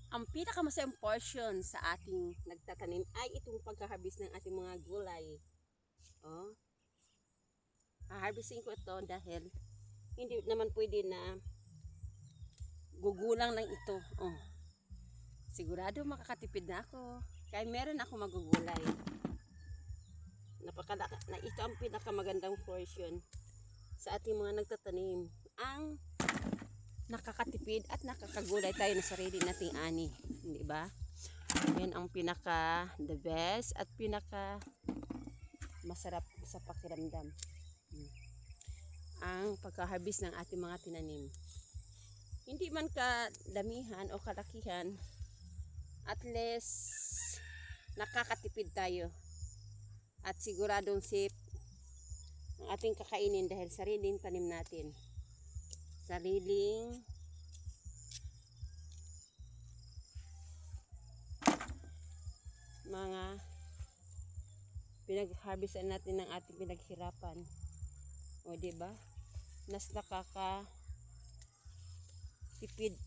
Ang pinakamasayang portion sa ating nagtatanim ay itong pagka-harvest ng ating mga gulay. Oh, harvesting ko ito dahil hindi naman pwede na gugulang lang ito. Oh, sigurado makakatipid na ako. Kaya meron ako magugulay. Na ito ang pinakamagandang portion sa ating mga nagtatanim. Ang nakakatipid at nakakagulay tayo na sarili nating ani, hindi ba? Yan ang pinaka the best at pinaka masarap sa pakiramdam. Ang pagka-harvest ng ating mga tinanim. Hindi man kadamihan o kalakihan, at least nakakatipid tayo. At siguradong safe ang ating kakainin dahil sariling tanim natin. Sariling mga pinag-harvestan natin ng ating pinaghirapan. O diba? Nas nakakatipid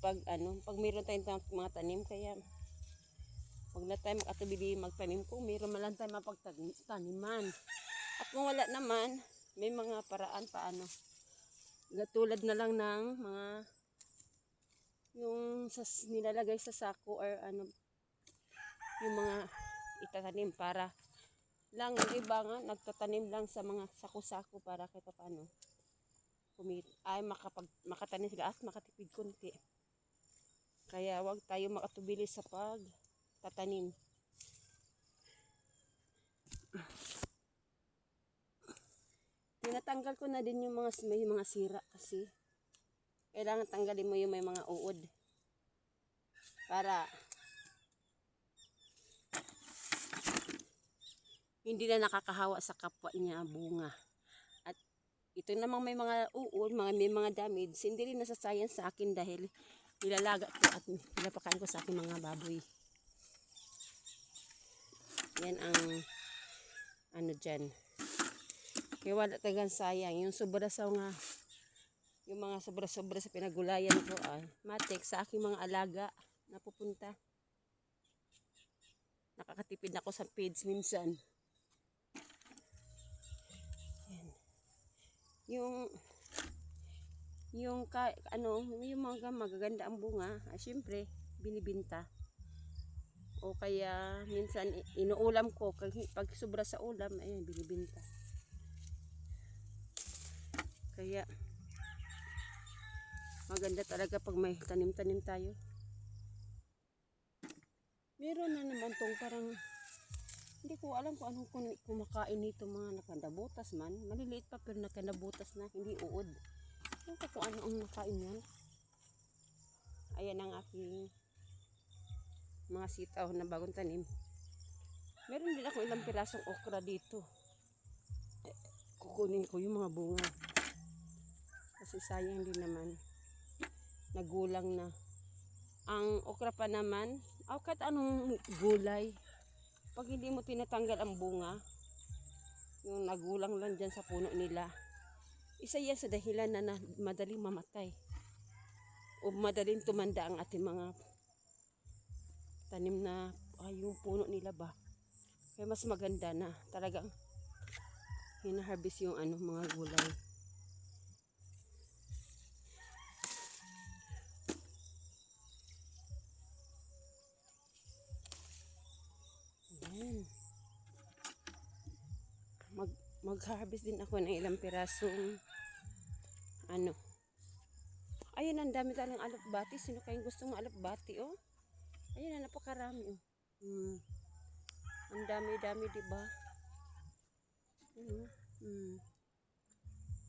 pag mayroon tayong mga tanim, kaya huwag na tayo mag-atubili magtanim kung mayroon man lang tayo mapagtaniman. At kung wala naman, may mga paraan paano. Tulad na lang ng mga yung nilalagay sa sako or yung mga itatanim para lang, yung iba nga nagtatanim lang sa mga sako-sako para kahit paano makatanim sila at makatipid konti. Kaya wag tayo makatubili sa pagtatanim. Tinatanggal ko na din yung may mga sira kasi kailangan tanggalin mo yung may mga uod para hindi na nakakahawa sa kapwa niya bunga. At ito namang may mga uod, may mga damage, hindi rin nasasayang sa akin dahil nilalaga ko at pinapakain ko sa aking mga baboy. Yan ang dyan. Kaya wala tagang sayang. Yung mga sobra-sobra sa pinagulayan ko matik sa aking mga alaga na pupunta. Nakakatipid ako sa feeds minsan. Yan. Yung mga magaganda ang bunga, syempre binibinta. O kaya minsan inuulam ko pag sobra sa ulam, ayun binibinta. Kaya maganda talaga pag may tanim-tanim tayo. Meron na naman tong parang hindi ko alam kung anong kumakain nito, mga nakadabutas man. Maliliit pa pero nakadabutas na, hindi uod. Ewan ko kung ano ang nakain yan. Ayan ang aking mga sitaw na bagong tanim. Meron din ako ilang pirasong okra dito. Kukunin ko yung mga bunga. Kasi sayang din naman. Nagulang na. Ang okra pa naman, kahit anong gulay, pag hindi mo tinatanggal ang bunga, yung nagulang lang dyan sa puno nila, isa yan sa dahilan na madaling mamatay o madaling tumanda ang ating mga tanim na yung puno nila ba. Kaya mas maganda na talagang hina-harvest yung mga gulay. Ayan. Mag-harvest din ako ng ilang pirasong ayun, ang dami talang alokbati. Sino kayong gusto ng alokbati? Ayun, napakarami. Ang dami-dami, diba?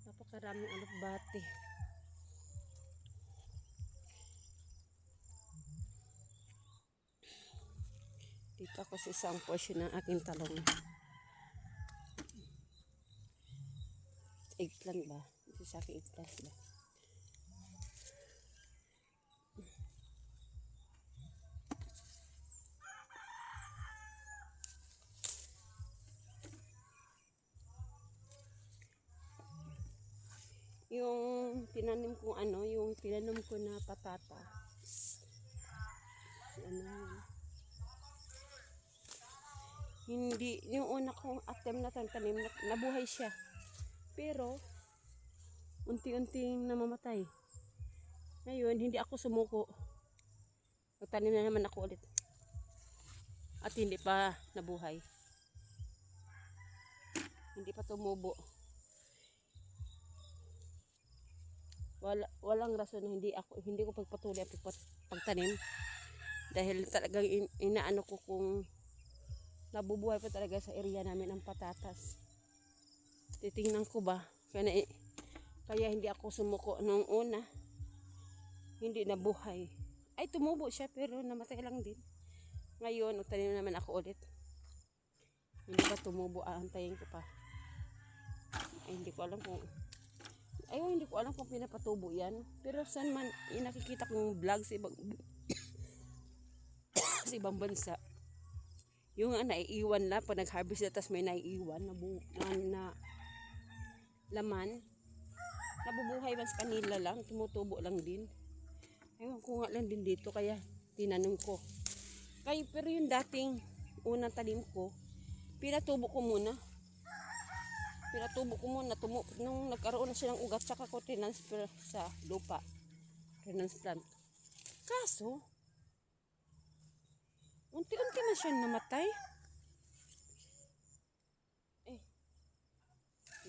Napakaraming alokbati. Dito ako sa isang portion ng aking talong. Eggplant ba? Ito sa aking eggplant ba? Yung tinanim ko yung tinanim ko na patata. Hindi, yung una kong attempt na tanim, nabuhay siya. Pero, unti-unting namamatay. Ngayon, hindi ako sumuko. Magtanim na naman ako ulit. At hindi pa nabuhay. Hindi pa tumubo. Walang rason na hindi ko pagpatuloy ang pagtanim. Dahil talagang inaano ko kung nabubuhay pa talaga sa area namin ang patatas. Titingnan ko ba? Kaya hindi ako sumuko nung una. Hindi nabuhay. Ay, tumubo siya pero namatay lang din. Ngayon, magtanim naman ako ulit. Hindi pa tumubo. Aantayin ko pa. Ay, hindi ko alam kung pinapatubo yan. Pero saan man, nakikita kong vlog sa sa ibang bansa. Yung naiiwan na, pag nag-harvest na, tapos may naiiwan na laman. Nabubuhay man sa kanila lang, tumutubo lang din. Ewan ko nga lang din dito, kaya tinanong ko. Pero yung dating unang tanim ko, pinatubo ko muna. Nung nagkaroon na siya ng ugat, saka ko transfer sa lupa. Transplant. Kaso, unti-unti na siya namatay.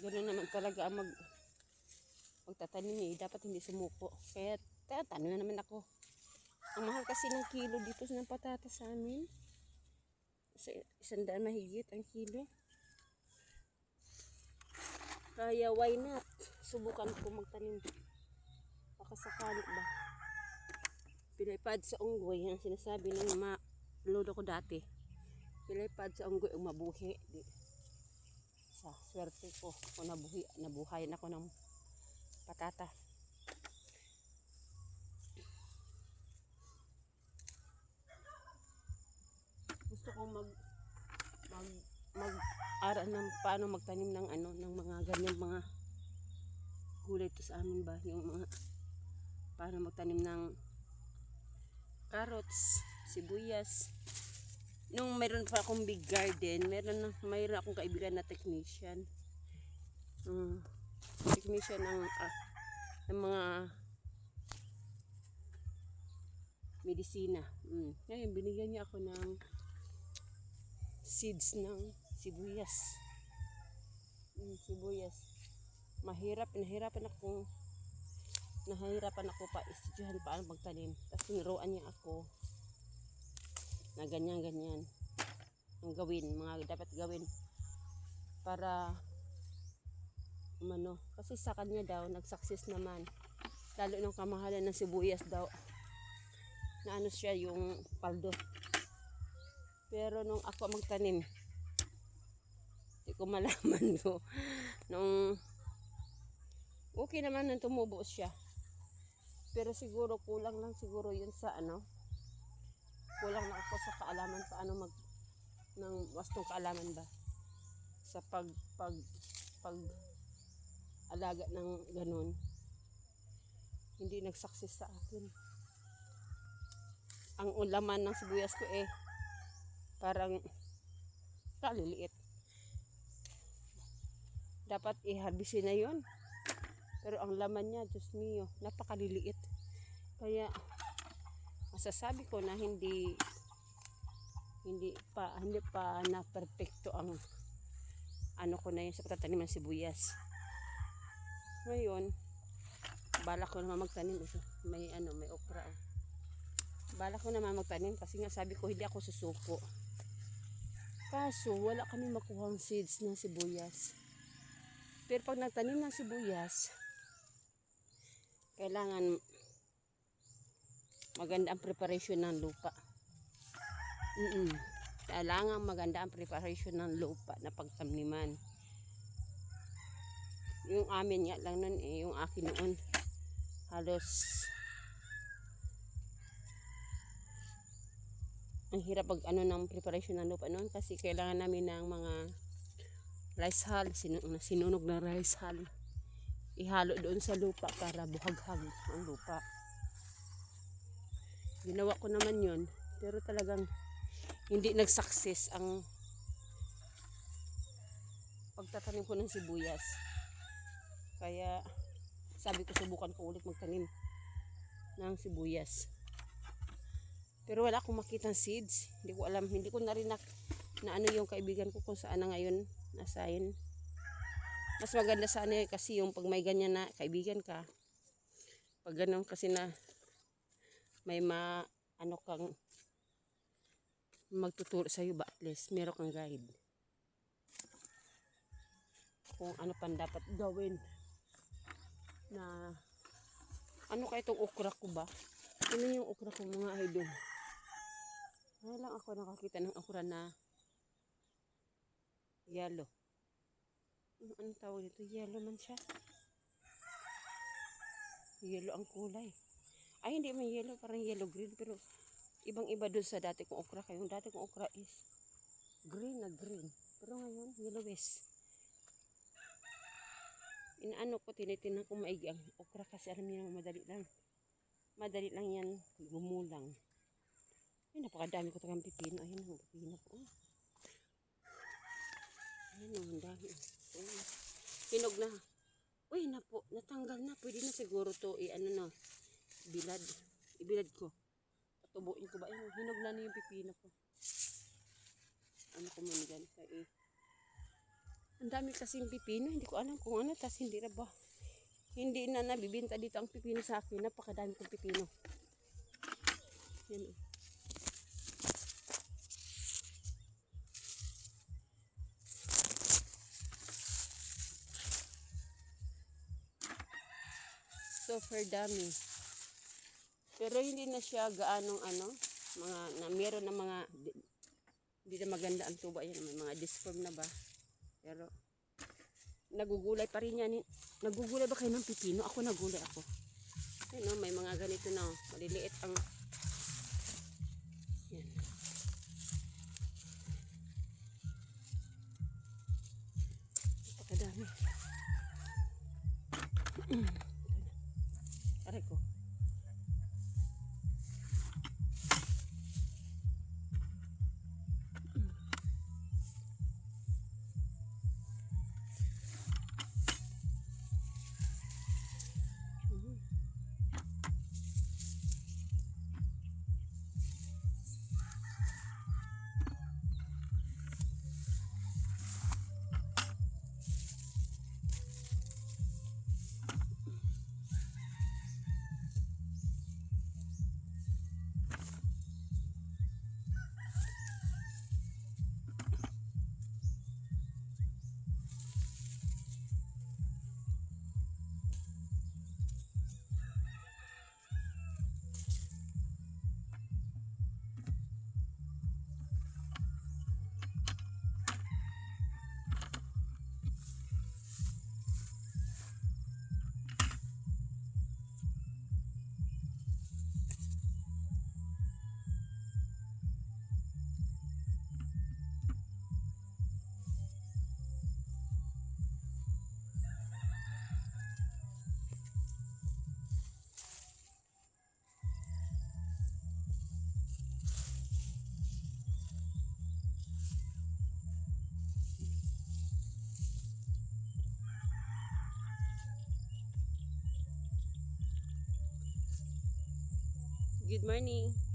Ganoon naman talaga ang magtatanim eh. Dapat hindi sumuko. Kaya tatanong na naman ako. Ang mahal kasi ng kilo dito ng patatas sa amin. 100 mahigit ang kilo. Kaya why not? Subukan ko magtanim. Baka sakali ba. Pilipad sa unggoy. Ang sinasabi ng lolo ko dati. Pilipad sa unggoy ang mabuhi. Sa swerte ko. Kung nabuhayan ako ng patata. Gusto kong mag-aral ng paano magtanim ng ng mga ganyan mga gulay to sa amin ba, yung mga paano magtanim ng carrots, sibuyas. Nung mayroon pa akong big garden, mayroon akong kaibigan na technician. Technician ng mga medisina. Ngayon binigyan niya ako ng seeds ng sibuyas. Sibuyas. Nahirapan ako pa istudihan paano magtanim. Tapos tinuruan niya ako na ganyan ang dapat gawin para kasi sa kanya daw nag-success naman. Lalo nung kamahalan ng sibuyas daw na siya yung paldo. Pero nung ako magtanim, hindi ko malaman ko. Nung okay naman nung tumubo siya. Pero siguro kulang lang siguro yun sa kulang na ako sa kaalaman paano ng wastong kaalaman ba sa pag alaga ng ganun. Hindi nag-success sa akin. Ang ulaman ng sibuyas ko parang kaliliit. Dapat i-harvestin na yun. Pero ang laman niya, Diyos mio, napakaliliit. Kaya masasabi ko na hindi pa na perfecto ang ko na yun sa pagtatanim ng sibuyas. Ngayon, balak ko naman magtanim. May okra. Balak ko naman magtanim kasi nga sabi ko hindi ako susuko. Kaso wala kami makuhang seeds ng sibuyas. Pero pag nagtanim ng sibuyas, kailangan maganda ang preparation ng lupa. Kailangan maganda ang preparation ng lupa na pagtaniman. Yung amin nga lang nun yung akin noon halos ang hirap pag ng preparation ng lupa noon kasi kailangan namin ng mga rice hull, sinunog na rice hull. Ihalo doon sa lupa para buhaghag ang lupa. Ginawa ko naman yun, pero talagang hindi nag-success ang pagtatanim ko ng sibuyas. Kaya sabi ko subukan ko ulit magtanim ng sibuyas. Pero wala akong makitang seeds. Hindi ko alam, hindi ko na rin na ano yung kaibigan ko kung saan na ngayon nasayin. Mas maganda sana kasi yung pag may ganyan na kaibigan ka. Pag ganun kasi na may ano kang magtuturo sa iyo ba, at least meron kang guide. Kung ano pang dapat gawin. Na ano kaya itong okra ko ba? Ano yung okra ko mga idol? Wala lang ako nakakita ng okra na yellow. Anong tawag dito? Yellow man siya. Yellow ang kulay. Ay, hindi man yellow, parang yellow green. Pero ibang iba dun sa dati kong okra. Kaya yung dati kong okra is green na green. Pero ngayon, yellowish. Inaano ko, tinitinan ko maigi ang okra kasi alam niyo naman madali lang. Madali lang yan gumulang. Ay, napakadami ko tagang pipino. Ayun ang pipino ko. Ayun ang dami. Hinog na. Uy, natanggal na. Pwede na siguro to ano na, bilad. Ibilad ko. Patubuin ko ba? Ayun, hinog na yung pipino ko. Ano ko muna dyan? Ang dami kasing pipino, hindi ko alam kung ano, tas hindi na ba. Hindi na nabibinta dito ang pipino sa akin, napakadami kong pipino. Yan. Super dami. Pero hindi na siya gaanong ano, meron na mga, hindi na maganda ang tuba yan, may mga disform na ba. Pero nagugulay pa rin yan. Nagugulay ba kayo ng pipino? Ako nagulay ako. Ayun, may mga ganito na. Maliliit ang yan. Napakadami. Aray ko. Good morning.